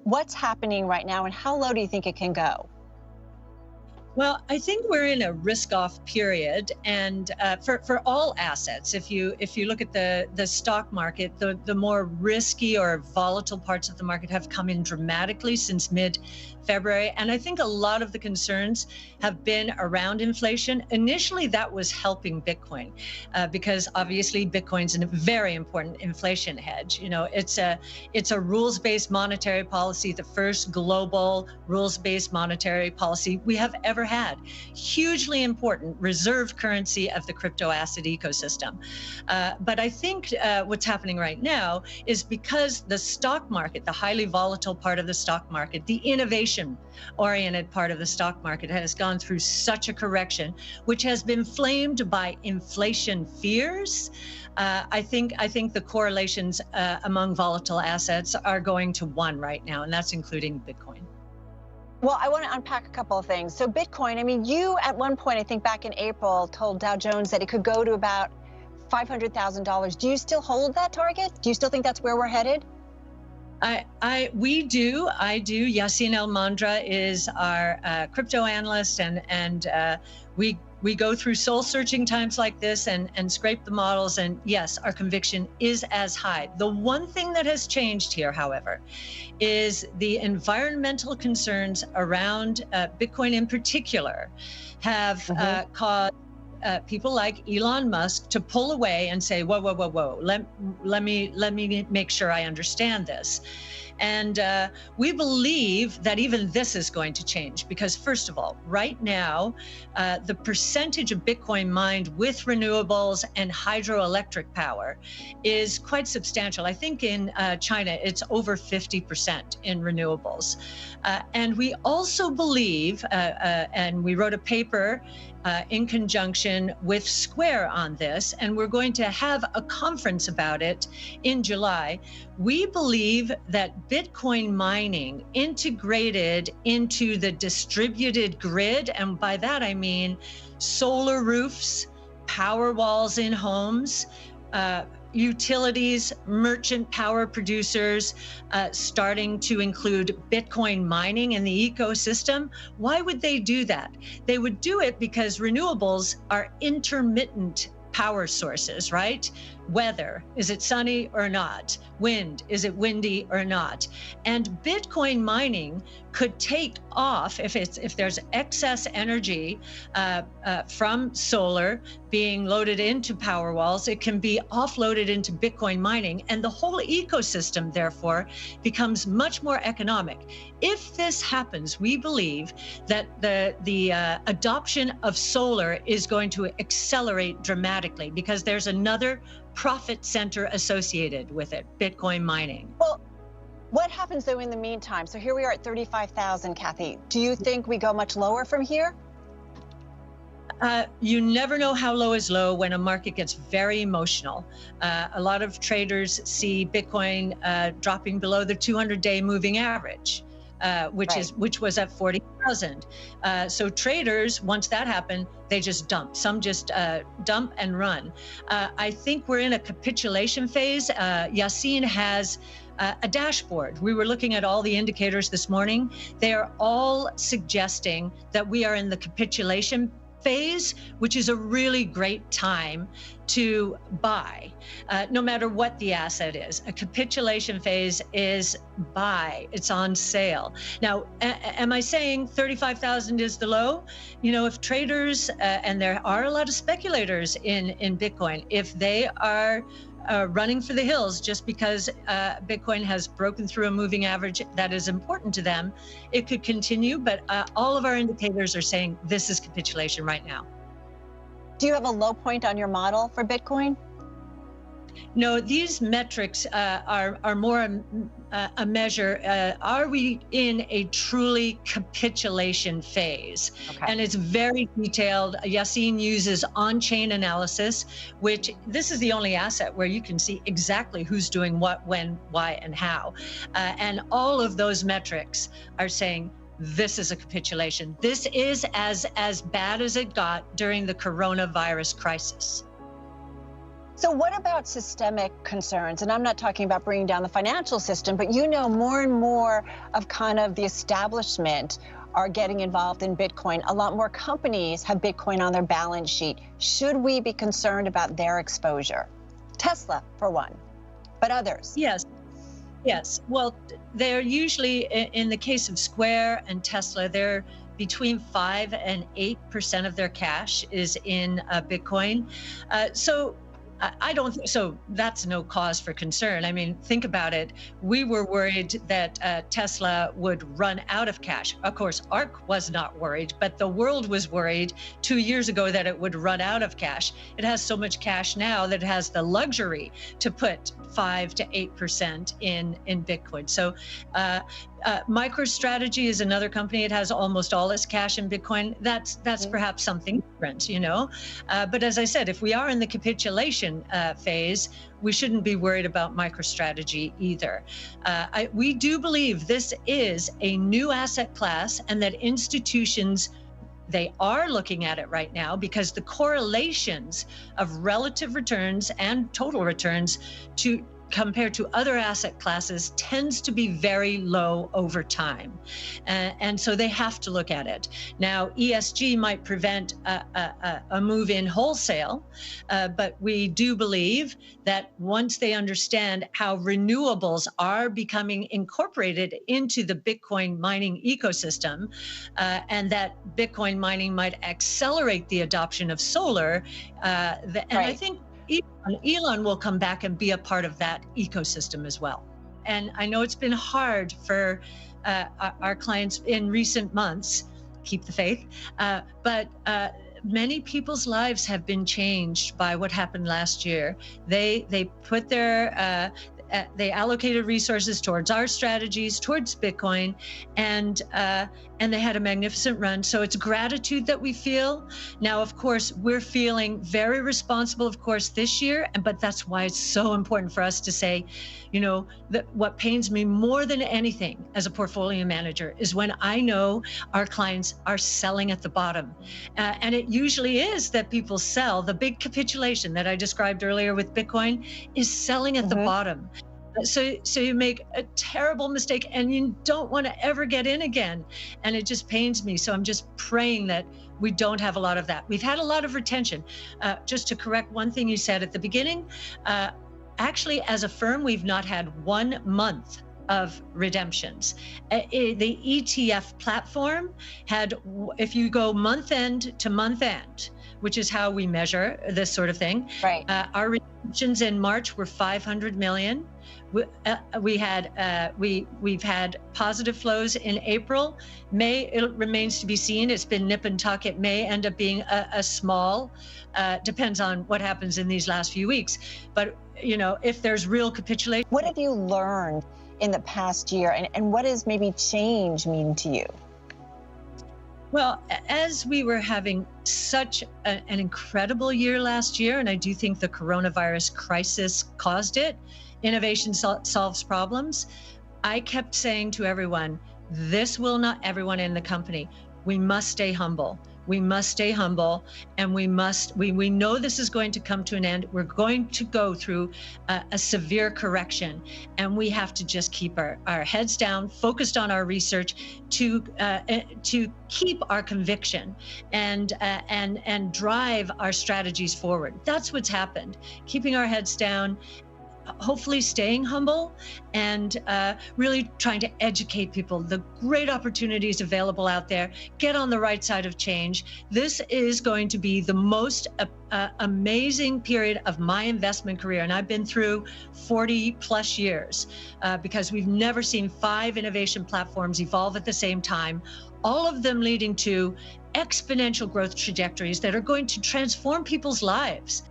What's happening right now, and how low do you think it can go? Well, I think we're in a risk-off period, and for all assets, if you look at the stock market, the more risky or volatile parts of the market have come in dramatically since mid-February, and I think a lot of the concerns have been around inflation. Initially, that was helping Bitcoin because obviously Bitcoin's a very important inflation hedge. You know, it's a rules-based monetary policy, the first global rules-based monetary policy we have ever had. Hugely important reserve currency of the crypto asset ecosystem. But I think what's happening right now is because the stock market, the highly volatile part of the stock market, the innovation-oriented part of the stock market has gone through such a correction, which has been flamed by inflation fears. I think the correlations among volatile assets are going to one right now, and that's including Bitcoin. Well, I want to unpack a couple of things. So Bitcoin, I mean, you at one point, I think back in April, told Dow Jones that it could go to about $500,000. Do you still hold that target? Do you still think that's where we're headed? We do. I do. Yassine El-Mandra is our crypto analyst, and we go through soul-searching times like this and scrape the models. And yes, our conviction is as high. The one thing that has changed here, however, is the environmental concerns around Bitcoin in particular have caused people like Elon Musk to pull away and say, whoa, whoa, whoa, whoa, let me make sure I understand this. And we believe that even this is going to change because, first of all, right now, the percentage of Bitcoin mined with renewables and hydroelectric power is quite substantial. I think in China, it's over 50% in renewables. And we also believe, and we wrote a paper in conjunction with Square on this, and we're going to have a conference about it in July. We believe that Bitcoin mining integrated into the distributed grid, and by that I mean solar roofs, power walls in homes, utilities, merchant power producers, starting to include Bitcoin mining in the ecosystem. Why would they do that? They would do it because renewables are intermittent power sources, right? Weather, is it sunny or not? Wind, is it windy or not? And Bitcoin mining could take off if there's excess energy from solar being loaded into power walls. It can be offloaded into Bitcoin mining, and the whole ecosystem, therefore, becomes much more economic. If this happens, we believe that the adoption of solar is going to accelerate dramatically because there's another profit center associated with it, Bitcoin mining. Well, what happens though in the meantime? So here we are at 35,000, Cathie. Do you think we go much lower from here? You never know how low is low when a market gets very emotional. A lot of traders see Bitcoin dropping below the 200-day moving average, which was at 40,000. So traders, once that happened, they just dump. Some just dump and run. I think we're in a capitulation phase. Yassine has a dashboard. We were looking at all the indicators this morning. They are all suggesting that we are in the capitulation phase, which is a really great time to buy, no matter what the asset is. A capitulation phase is buy, it's on sale. Now, am I saying 35,000 is the low? You know, if traders, and there are a lot of speculators in Bitcoin, if they are running for the hills just because Bitcoin has broken through a moving average that is important to them, it could continue, but all of our indicators are saying this is capitulation right now. Do you have a low point on your model for Bitcoin? No, these metrics are more a measure. Are we in a truly capitulation phase? Okay. And it's very detailed. Yassine uses on-chain analysis, which this is the only asset where you can see exactly who's doing what, when, why, and how. And all of those metrics are saying this is a capitulation. This is as bad as it got during the coronavirus crisis. So what about systemic concerns? And I'm not talking about bringing down the financial system, but more and more of kind of the establishment are getting involved in Bitcoin. A lot more companies have Bitcoin on their balance sheet. Should we be concerned about their exposure? Tesla, for one, but others. Yes. Yes. Well, they're usually, in the case of Square and Tesla, they're between 5 and 8% of their cash is in Bitcoin. I don't so that's no cause for concern. I mean, think about it. We were worried that Tesla would run out of cash. Of course, ARK was not worried, but the world was worried 2 years ago that it would run out of cash. It has so much cash now that it has the luxury to put 5 to 8% in Bitcoin. So MicroStrategy is another company. It has almost all its cash in Bitcoin. That's perhaps something different, But as I said, if we are in the capitulation phase, we shouldn't be worried about MicroStrategy either. We do believe this is a new asset class and that institutions, they are looking at it right now because the correlations of relative returns and total returns compared to other asset classes tends to be very low over time. And so they have to look at it. Now, ESG might prevent a move in wholesale, but we do believe that once they understand how renewables are becoming incorporated into the Bitcoin mining ecosystem, and that Bitcoin mining might accelerate the adoption of solar, and I think Elon will come back and be a part of that ecosystem as well. And I know it's been hard for our clients in recent months, keep the faith, but many people's lives have been changed by what happened last year. They put they allocated resources towards our strategies, towards Bitcoin, and they had a magnificent run. So it's gratitude that we feel. Now, of course, we're feeling very responsible, of course, this year, but that's why it's so important for us to say, that what pains me more than anything as a portfolio manager is when I know our clients are selling at the bottom. And it usually is that people sell. The big capitulation that I described earlier with Bitcoin is selling at the bottom. So you make a terrible mistake and you don't want to ever get in again. And it just pains me. So I'm just praying that we don't have a lot of that. We've had a lot of retention. Just to correct one thing you said at the beginning, actually, as a firm, we've not had 1 month of redemptions. The ETF platform had, if you go month end to month end, which is how we measure this sort of thing, right. Our redemptions in March were 500 million. We've had positive flows in April. May, it remains to be seen. It's been nip and tuck. It may end up being a small, depends on what happens in these last few weeks. But, if there's real capitulation. What have you learned in the past year, and what does maybe change mean to you? Well, as we were having such an incredible year last year, and I do think the coronavirus crisis caused it, innovation solves problems. I kept saying to everyone, everyone in the company, we must stay humble. We must stay humble, and we know this is going to come to an end. We're going to go through a severe correction, and we have to just keep our heads down, focused on our research to keep our conviction and drive our strategies forward. That's what's happened. Keeping our heads down, hopefully staying humble, and really trying to educate people, the great opportunities available out there, get on the right side of change. This is going to be the most amazing period of my investment career. And I've been through 40 plus years because we've never seen 5 innovation platforms evolve at the same time, all of them leading to exponential growth trajectories that are going to transform people's lives.